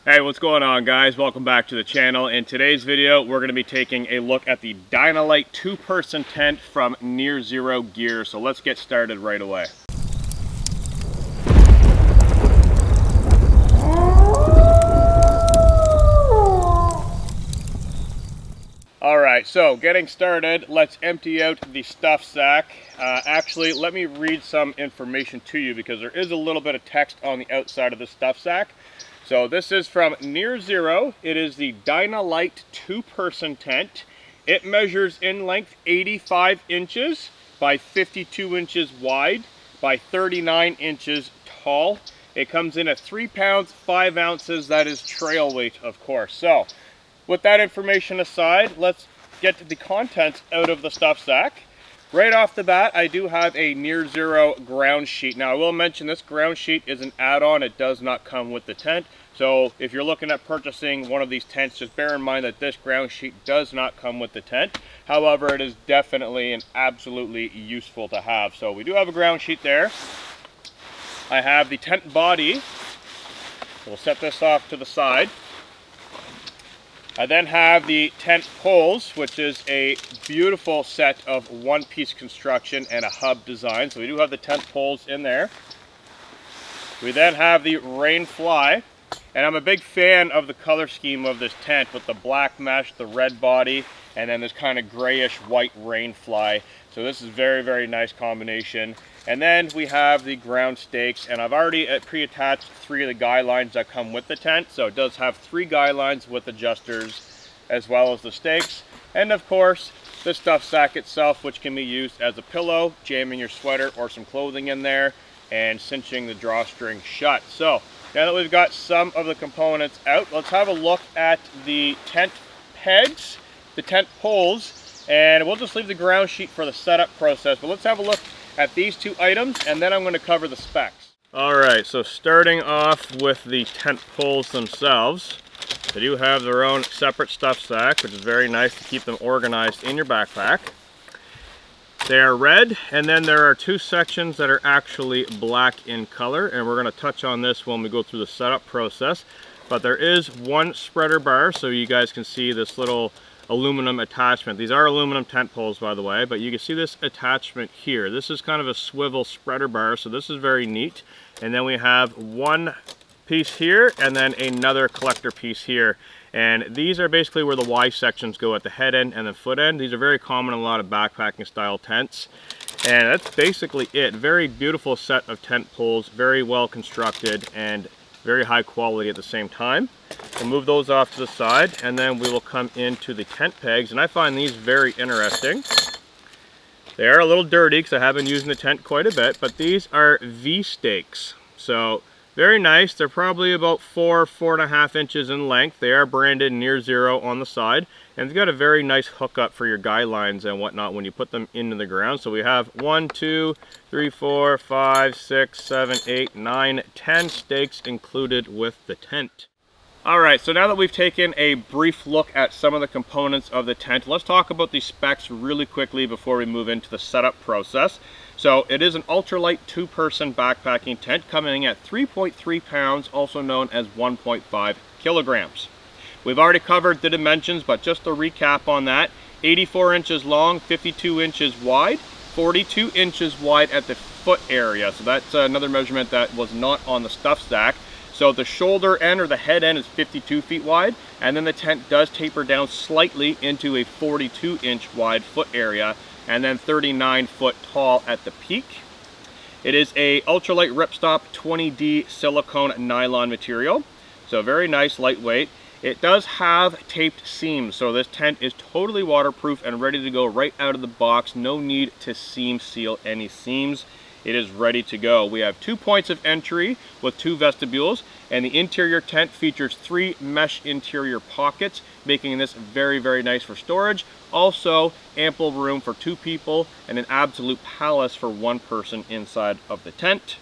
Hey, what's going on, guys? Welcome back to the channel. In today's video, we're going to be taking a look at the Dynalite 2-person tent from nearzero Gear. So let's get started right away. Alright, so getting started, let's empty out the stuff sack. Actually, let me read some information to you because there is a little bit of text on the outside of the stuff sack. So this is from nearzero. It is the Dynalite 2-person tent. It measures in length 85 inches by 52 inches wide by 39 inches tall. It comes in at 3 pounds, 5 ounces. That is trail weight, of course. So with that information aside, let's get to the contents out of the stuff sack. Right off the bat, I do have a nearzero ground sheet. Now, I will mention this ground sheet is an add-on. It does not come with the tent. So if you're looking at purchasing one of these tents, just bear in mind that this ground sheet does not come with the tent. However, it is definitely and absolutely useful to have. So we do have a ground sheet there. I have the tent body. We'll set this off to the side. I then have the tent poles, which is a beautiful set of one-piece construction and a hub design. So we do have the tent poles in there. We then have the Rainfly, and I'm a big fan of the color scheme of this tent with the black mesh, the red body, and then this kind of grayish white Rainfly. So this is very, very nice combination. And then we have the ground stakes, and I've already pre-attached 3 of the guy lines that come with the tent. So it does have 3 guy lines with adjusters, as well as the stakes. And of course, the stuff sack itself, which can be used as a pillow, jamming your sweater or some clothing in there, and cinching the drawstring shut. So now that we've got some of the components out, let's have a look at the tent pegs, the tent poles, and we'll just leave the ground sheet for the setup process. But let's have a look at these 2 items, and then I'm going to cover the specs. Alright, so starting off with the tent poles themselves, they do have their own separate stuff sack, which is very nice to keep them organized in your backpack. They are red, and then there are 2 sections that are actually black in color, and we're going to touch on this when we go through the setup process. But there is 1 spreader bar, so you guys can see this little aluminum attachment. These are aluminum tent poles, by the way, but you can see this attachment here. This is kind of a swivel spreader bar, so this is very neat. And then we have 1 piece here, and then another collector piece here. And these are basically where the Y sections go at the head end and the foot end. These are very common in a lot of backpacking style tents. And that's basically it. Very beautiful set of tent poles, very well constructed and very high quality at the same time. We'll move those off to the side, and then we will come into the tent pegs, and I find these very interesting. They are a little dirty because I have been using the tent quite a bit, but these are V stakes. So very nice. They're probably about 4.5 inches in length. They are branded nearzero on the side, and they've got a very nice hookup for your guy lines and whatnot when you put them into the ground. So we have 1, 2, 3, 4, 5, 6, 7, 8, 9, 10 stakes included with the tent. Alright, so now that we've taken a brief look at some of the components of the tent, let's talk about the specs really quickly before we move into the setup process. So it is an ultralight 2-person backpacking tent coming at 3.3 pounds, also known as 1.5 kilograms. We've already covered the dimensions, but just to recap on that, 84 inches long, 52 inches wide, 42 inches wide at the foot area. So that's another measurement that was not on the stuff sack. So the shoulder end or the head end is 52 feet wide, and then the tent does taper down slightly into a 42-inch wide foot area, and then 39 foot tall at the peak. It is a ultralight ripstop 20D silicone nylon material, so very nice, lightweight. It does have taped seams, so this tent is totally waterproof and ready to go right out of the box. No need to seam seal any seams. It is ready to go. We have 2 points of entry with 2 vestibules, and the interior tent features 3 mesh interior pockets, making this very, very nice for storage. Also, ample room for 2 people and an absolute palace for 1 person inside of the tent.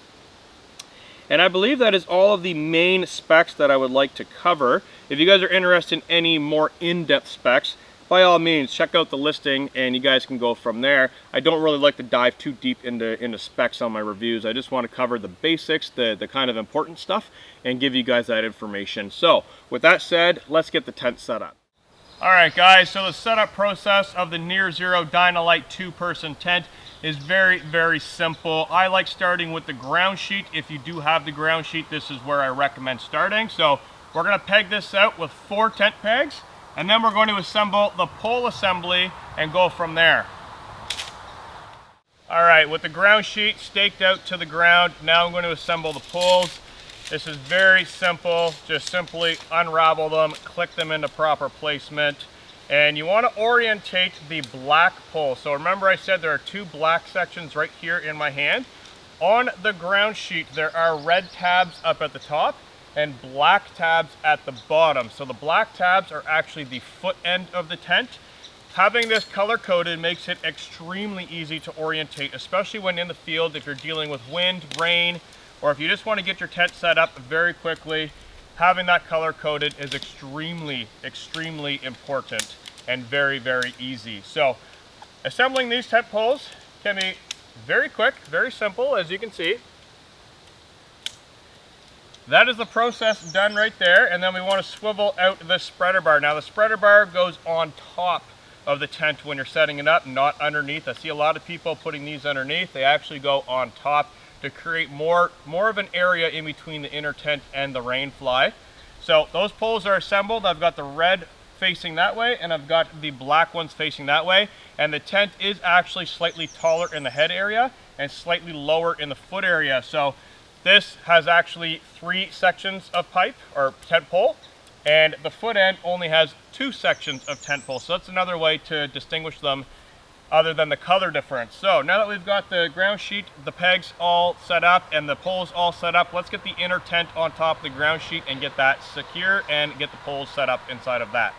And I believe that is all of the main specs that I would like to cover. If you guys are interested in any more in-depth specs, by all means, check out the listing and you guys can go from there. I don't really like to dive too deep into specs on my reviews. I just want to cover the basics, the kind of important stuff, and give you guys that information. So with that said, let's get the tent set up. All right, guys, so the setup process of the nearzero Dynalite 2-person tent is very, very simple. I like starting with the ground sheet. If you do have the ground sheet, this is where I recommend starting. So we're gonna peg this out with 4 tent pegs, and then we're going to assemble the pole assembly and go from there. All right, with the ground sheet staked out to the ground, now I'm going to assemble the poles. This is very simple. Just simply unravel them, click them into proper placement, and you want to orientate the black pole. So remember I said there are 2 black sections right here in my hand. On the ground sheet there are red tabs up at the top and black tabs at the bottom. So the black tabs are actually the foot end of the tent. Having this color coded makes it extremely easy to orientate, especially when in the field, if you're dealing with wind, rain, or if you just want to get your tent set up very quickly. Having that color coded is extremely, extremely important and very, very easy. So assembling these tent poles can be very quick, very simple, as you can see. That is the process done right there, and then we want to swivel out the spreader bar. Now the spreader bar goes on top of the tent when you're setting it up, not underneath. I see a lot of people putting these underneath. They actually go on top to create more of an area in between the inner tent and the Rainfly. So those poles are assembled. I've got the red facing that way and I've got the black ones facing that way, and the tent is actually slightly taller in the head area and slightly lower in the foot area. So this has actually 3 sections of pipe or tent pole, and the foot end only has 2 sections of tent pole. So that's another way to distinguish them other than the color difference. So now that we've got the ground sheet, the pegs all set up, and the poles all set up, let's get the inner tent on top of the ground sheet and get that secure and get the poles set up inside of that.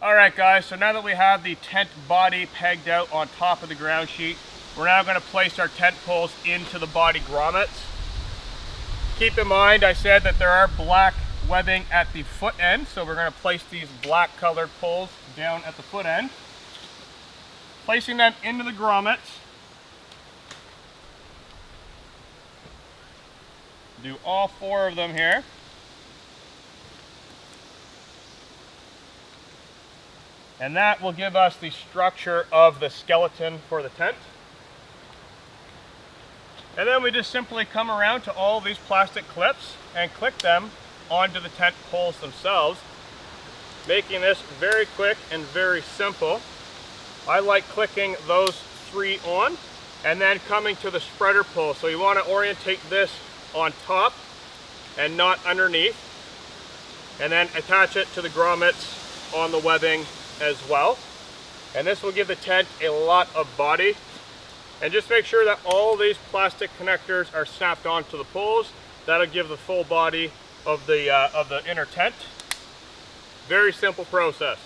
All right, guys, so now that we have the tent body pegged out on top of the ground sheet, we're now gonna place our tent poles into the body grommets. Keep in mind, I said that there are black webbing at the foot end, so we're gonna place these black colored poles down at the foot end. Placing them into the grommets. Do all 4 of them here. And that will give us the structure of the skeleton for the tent. And then we just simply come around to all these plastic clips and click them onto the tent poles themselves, making this very quick and very simple. I like clicking those 3 on and then coming to the spreader pole. So you want to orientate this on top and not underneath, and then attach it to the grommets on the webbing as well. And this will give the tent a lot of body. And just make sure that all these plastic connectors are snapped onto the poles. That'll give the full body of the inner tent. Very simple process.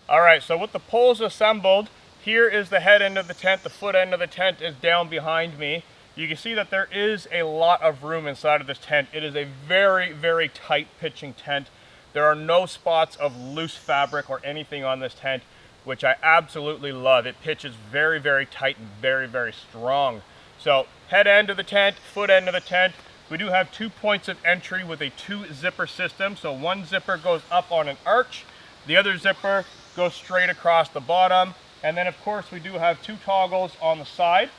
All right, so with the poles assembled, here is the head end of the tent. The foot end of the tent is down behind me. You can see that there is a lot of room inside of this tent. It is a very, very tight pitching tent. There are no spots of loose fabric or anything on this tent, which I absolutely love. It pitches very, very tight and very, very strong. So head end of the tent, foot end of the tent. We do have 2 points of entry with a 2 zipper system. So one zipper goes up on an arch, the other zipper goes straight across the bottom. And then of course we do have 2 toggles on the side.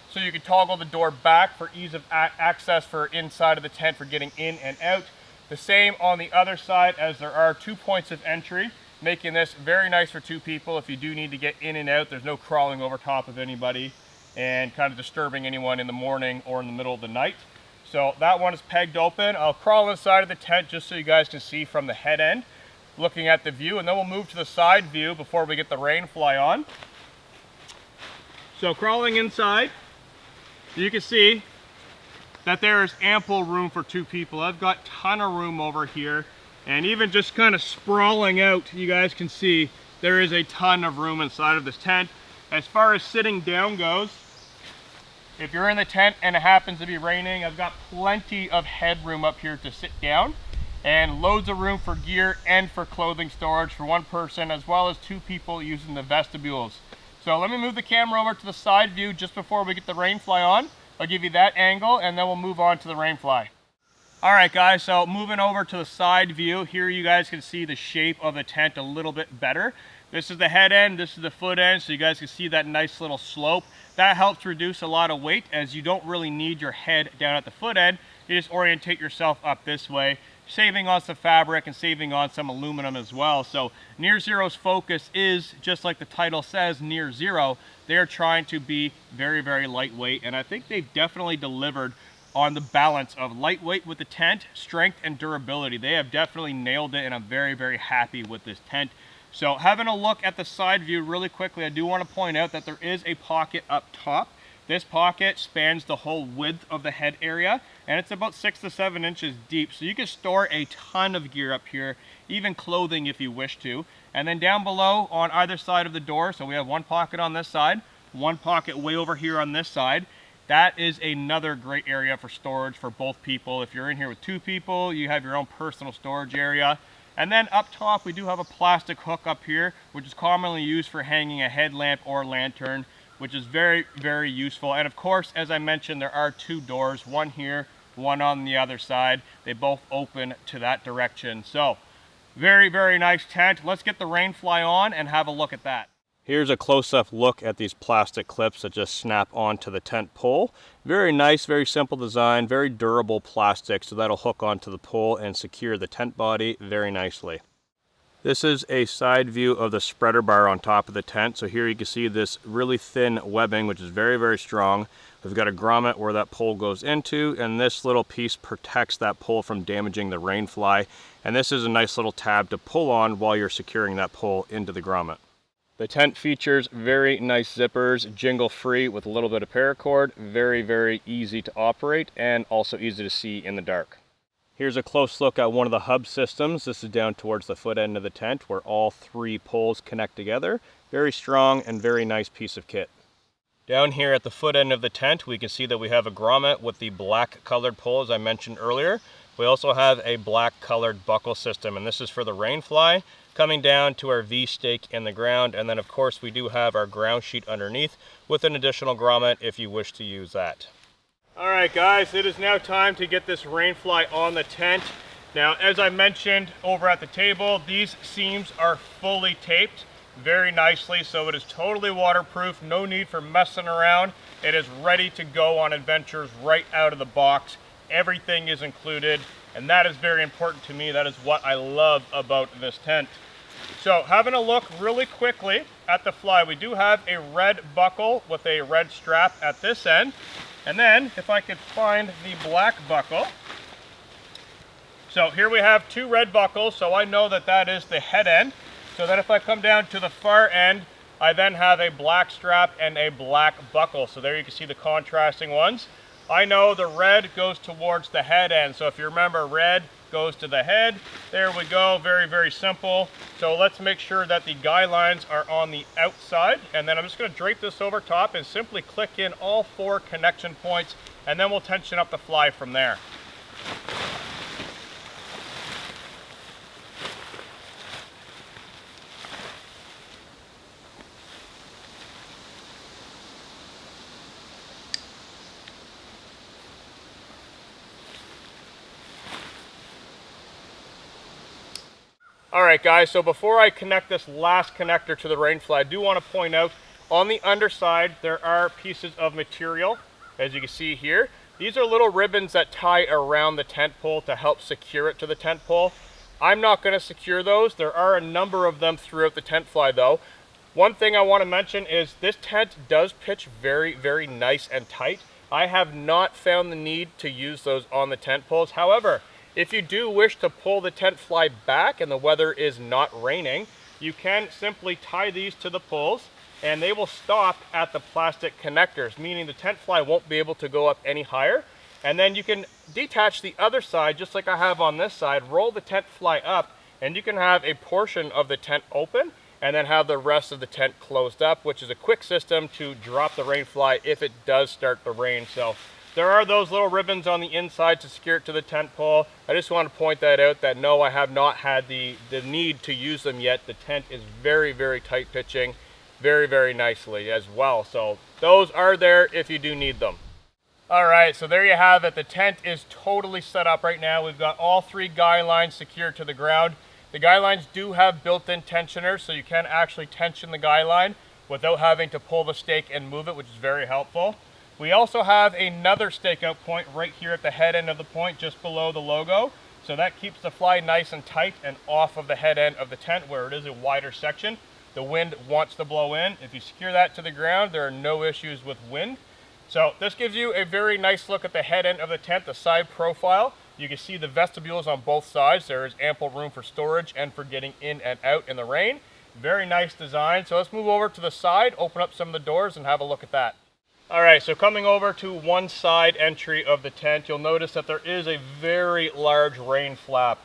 So you can toggle the door back for ease of access for inside of the tent for getting in and out. The same on the other side, as there are 2 points of entry, making this very nice for 2 people if you do need to get in and out. There's no crawling over top of anybody and kind of disturbing anyone in the morning or in the middle of the night. So that one is pegged open. I'll crawl inside of the tent just so you guys can see from the head end, looking at the view, and then we'll move to the side view before we get the Rainfly on. So crawling inside, you can see that there is ample room for 2 people. I've got a ton of room over here, and even just kind of sprawling out, you guys can see there is a ton of room inside of this tent. As far as sitting down goes, if you're in the tent and it happens to be raining, I've got plenty of headroom up here to sit down. and loads of room for gear and for clothing storage for one person, as well as 2 people using the vestibules. So let me move the camera over to the side view just before we get the Rainfly on. I'll give you that angle and then we'll move on to the Rainfly. Alright guys, so moving over to the side view, here you guys can see the shape of the tent a little bit better. This is the head end, this is the foot end, so you guys can see that nice little slope. That helps reduce a lot of weight, as you don't really need your head down at the foot end. You just orientate yourself up this way, saving on some fabric and saving on some aluminum as well. So nearzero's focus is, just like the title says, near zero. They're trying to be very, very lightweight, and I think they've definitely delivered on the balance of lightweight with the tent, strength and durability. They have definitely nailed it, and I'm very, very happy with this tent. So having a look at the side view really quickly, I do want to point out that there is a pocket up top. This pocket spans the whole width of the head area, and it's about 6 to 7 inches deep. So you can store a ton of gear up here, even clothing if you wish to. And then down below on either side of the door, so we have one pocket on this side, one pocket way over here on this side. That is another great area for storage for both people. If you're in here with 2 people, you have your own personal storage area. And then up top, we do have a plastic hook up here, which is commonly used for hanging a headlamp or lantern, which is very, very useful. And of course, as I mentioned, there are 2 doors, one here, one on the other side. They both open to that direction. So very, very nice tent. Let's get the Rainfly on and have a look at that. Here's a close-up look at these plastic clips that just snap onto the tent pole. Very nice, very simple design, very durable plastic, so that'll hook onto the pole and secure the tent body very nicely. This is a side view of the spreader bar on top of the tent. So here you can see this really thin webbing, which is very, very strong. We've got a grommet where that pole goes into, and this little piece protects that pole from damaging the Rainfly. And this is a nice little tab to pull on while you're securing that pole into the grommet. The tent features very nice zippers, jingle free with a little bit of paracord, very, very easy to operate and also easy to see in the dark. Here's a close look at one of the hub systems. This is down towards the foot end of the tent where all 3 poles connect together. Very strong and very nice piece of kit. Down here at the foot end of the tent, we can see that we have a grommet with the black colored pole as I mentioned earlier. We also have a black colored buckle system, and this is for the Rainfly, coming down to our V-stake in the ground. And then of course we do have our ground sheet underneath with an additional grommet if you wish to use that. Alright guys, it is now time to get this Rainfly on the tent. Now as I mentioned over at the table, these seams are fully taped very nicely, so it is totally waterproof, no need for messing around. It is ready to go on adventures right out of the box. Everything is included, and that is very important to me. That is what I love about this tent. So having a look really quickly at the fly, we do have a red buckle with a red strap at this end. And then if I could find the black buckle. So here we have 2 red buckles, so I know that that is the head end. So then if I come down to the far end, I then have a black strap and a black buckle. So there you can see the contrasting ones. I know the red goes towards the head end. So if you remember, red goes to the head. There we go, very, very simple. So let's make sure that the guy lines are on the outside. And then I'm just gonna drape this over top and simply click in all 4 connection points, and then we'll tension up the fly from there. Alright guys, so before I connect this last connector to the Rainfly, I do want to point out on the underside there are pieces of material, as you can see here. These are little ribbons that tie around the tent pole to help secure it to the tent pole. I'm not going to secure those. There are a number of them throughout the tent fly though. One thing I want to mention is this tent does pitch very, very nice and tight. I have not found the need to use those on the tent poles. However, if you do wish to pull the tent fly back and the weather is not raining, you can simply tie these to the poles and they will stop at the plastic connectors, meaning the tent fly won't be able to go up any higher. And then you can detach the other side, just like I have on this side, roll the tent fly up, and you can have a portion of the tent open and then have the rest of the tent closed up, which is a quick system to drop the Rainfly if it does start to rain. So There are those little ribbons on the inside to secure it to the tent pole. I just want to point that out, that no, I have not had the need to use them yet. The tent is very, very tight pitching, very, very nicely as well. So those are there if you do need them. All right, so there you have it. The tent is totally set up right now. We've got all 3 guy lines secured to the ground. The guy lines do have built-in tensioners, so you can actually tension the guy line without having to pull the stake and move it, which is very helpful. We also have another stakeout point right here at the head end of the point, just below the logo. So that keeps the fly nice and tight and off of the head end of the tent where it is a wider section. The wind wants to blow in. If you secure that to the ground, there are no issues with wind. So this gives you a very nice look at the head end of the tent, the side profile. You can see the vestibules on both sides. There is ample room for storage and for getting in and out in the rain. Very nice design. So let's move over to the side, open up some of the doors and have a look at that. All right, so coming over to one side entry of the tent, you'll notice that there is a very large rain flap.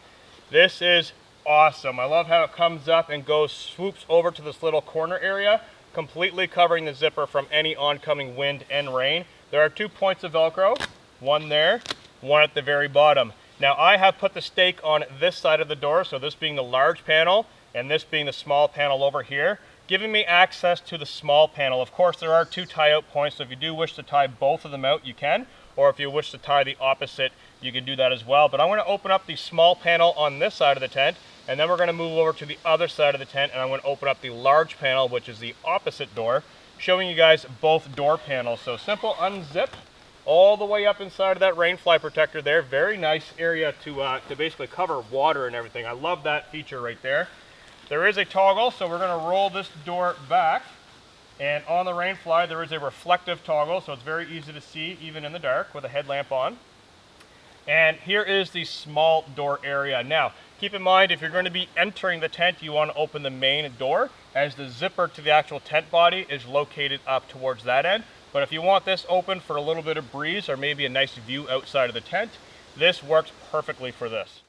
This is awesome. I love how it comes up and swoops over to this little corner area, completely covering the zipper from any oncoming wind and rain. There are 2 points of Velcro, one there, one at the very bottom. Now I have put the stake on this side of the door, so this being the large panel and this being the small panel over here, giving me access to the small panel. Of course, there are 2 tie-out points, so if you do wish to tie both of them out, you can, or if you wish to tie the opposite, you can do that as well. But I'm going to open up the small panel on this side of the tent, and then we're going to move over to the other side of the tent, and I'm going to open up the large panel, which is the opposite door, showing you guys both door panels. So simple unzip all the way up inside of that Rainfly protector there. Very nice area to basically cover water and everything. I love that feature right there. There is a toggle, so we're going to roll this door back, and on the Rainfly there is a reflective toggle, so it's very easy to see even in the dark with a headlamp on. And here is the small door area. Now, keep in mind, if you're going to be entering the tent, you want to open the main door, as the zipper to the actual tent body is located up towards that end. But if you want this open for a little bit of breeze or maybe a nice view outside of the tent, this works perfectly for this.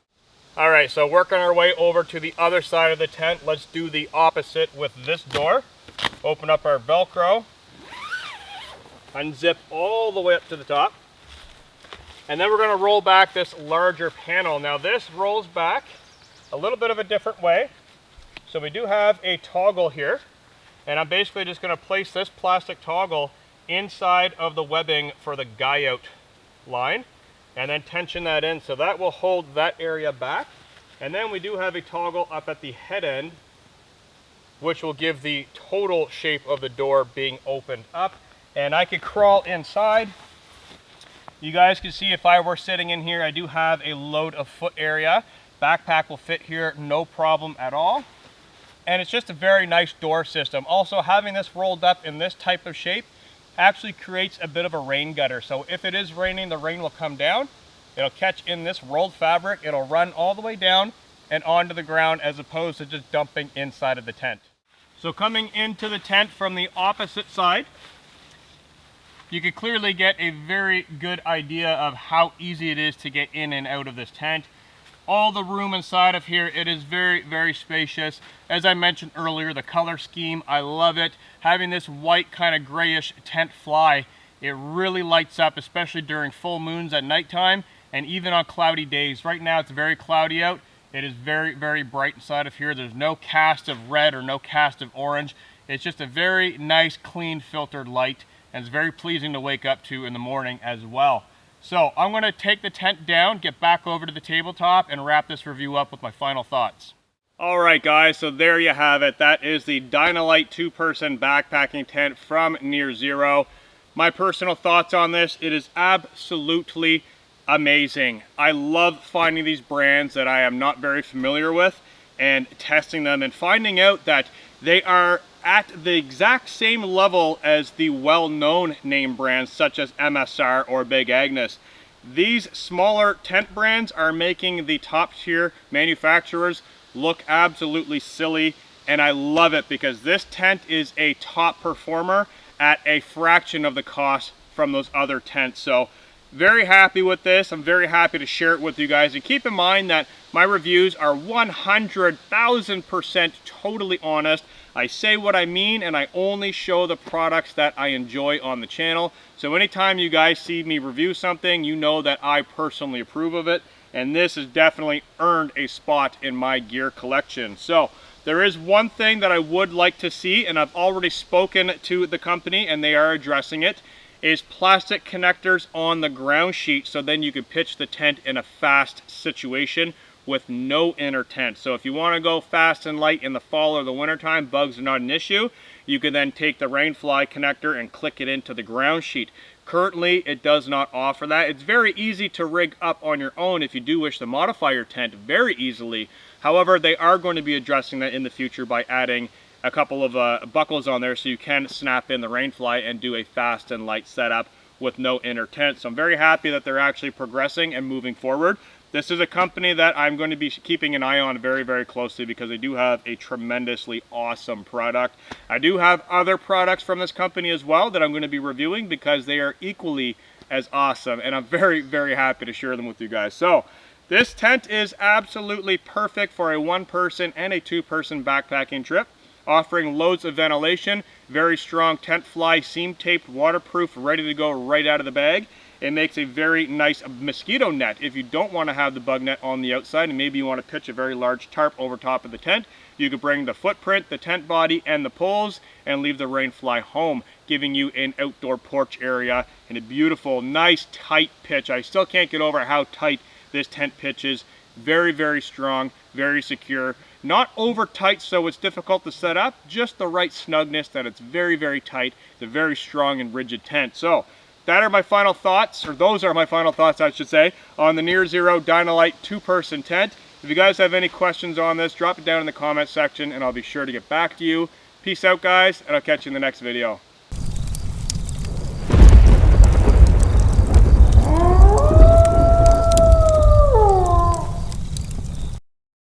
All right, so working our way over to the other side of the tent, let's do the opposite with this door. Open up our Velcro, unzip all the way up to the top, and then we're going to roll back this larger panel. Now this rolls back a little bit of a different way. So we do have a toggle here, and I'm basically just going to place this plastic toggle inside of the webbing for the guy out line, and then tension that in, so that will hold that area back. And then we do have a toggle up at the head end, which will give the total shape of the door being opened up. And I could crawl inside. You guys can see if I were sitting in here, I do have a load of foot area. Backpack will fit here, no problem at all. And it's just a very nice door system. Also, having this rolled up in this type of shape actually creates a bit of a rain gutter. So if it is raining, the rain will come down, it'll catch in this rolled fabric, it'll run all the way down and onto the ground as opposed to just dumping inside of the tent. So coming into the tent from the opposite side, you can clearly get a very good idea of how easy it is to get in and out of this tent. All the room inside of here, it is very, very spacious. As I mentioned earlier, the color scheme, I love it. Having this white kind of grayish tent fly, it really lights up, especially during full moons at nighttime and even on cloudy days. Right now it's very cloudy out. It is very, very bright inside of here. There's no cast of red or no cast of orange. It's just a very nice, clean, filtered light, and it's very pleasing to wake up to in the morning as well. So I'm going to take the tent down, get back over to the tabletop, and wrap this review up with my final thoughts. All right, guys, so there you have it. That is the Dynalite 2-person backpacking tent from nearzero. My personal thoughts on this, it is absolutely amazing. I love finding these brands that I am not very familiar with and testing them and finding out that they are at the exact same level as the well-known name brands such as MSR or Big Agnes. These smaller tent brands are making the top tier manufacturers look absolutely silly, and I love it because this tent is a top performer at a fraction of the cost from those other tents. So very happy with this. I'm very happy to share it with you guys. And keep in mind that my reviews are 100,000% totally honest. I say what I mean, and I only show the products that I enjoy on the channel. So anytime you guys see me review something, you know that I personally approve of it. And this has definitely earned a spot in my gear collection. So there is one thing that I would like to see, and I've already spoken to the company and they are addressing it, is plastic connectors on the ground sheet, so then you can pitch the tent in a fast situation with no inner tent. So if you want to go fast and light in the fall or the winter time, bugs are not an issue. You can then take the Rainfly connector and click it into the ground sheet. Currently, it does not offer that. It's very easy to rig up on your own if you do wish to modify your tent very easily. However, they are going to be addressing that in the future by adding a couple of buckles on there so you can snap in the Rainfly and do a fast and light setup with no inner tent. So I'm very happy that they're actually progressing and moving forward. This is a company that I'm going to be keeping an eye on very, very closely because they do have a tremendously awesome product. I do have other products from this company as well that I'm going to be reviewing because they are equally as awesome, and I'm very, very happy to share them with you guys. So this tent is absolutely perfect for a one-person and a two-person backpacking trip, offering loads of ventilation, very strong tent fly, seam taped, waterproof, ready to go right out of the bag. It makes a very nice mosquito net if you don't want to have the bug net on the outside and maybe you want to pitch a very large tarp over top of the tent. You could bring the footprint, the tent body, and the poles and leave the Rainfly home, giving you an outdoor porch area and a beautiful, nice, tight pitch. I still can't get over how tight this tent pitches. Very, very strong, very secure. Not over tight so it's difficult to set up, just the right snugness that it's very, very tight. It's a very strong and rigid tent. So that are my final thoughts, or those are my final thoughts, I should say, on the nearzero Dynalite two-person tent. If you guys have any questions on this, drop it down in the comment section and I'll be sure to get back to you. Peace out, guys, and I'll catch you in the next video.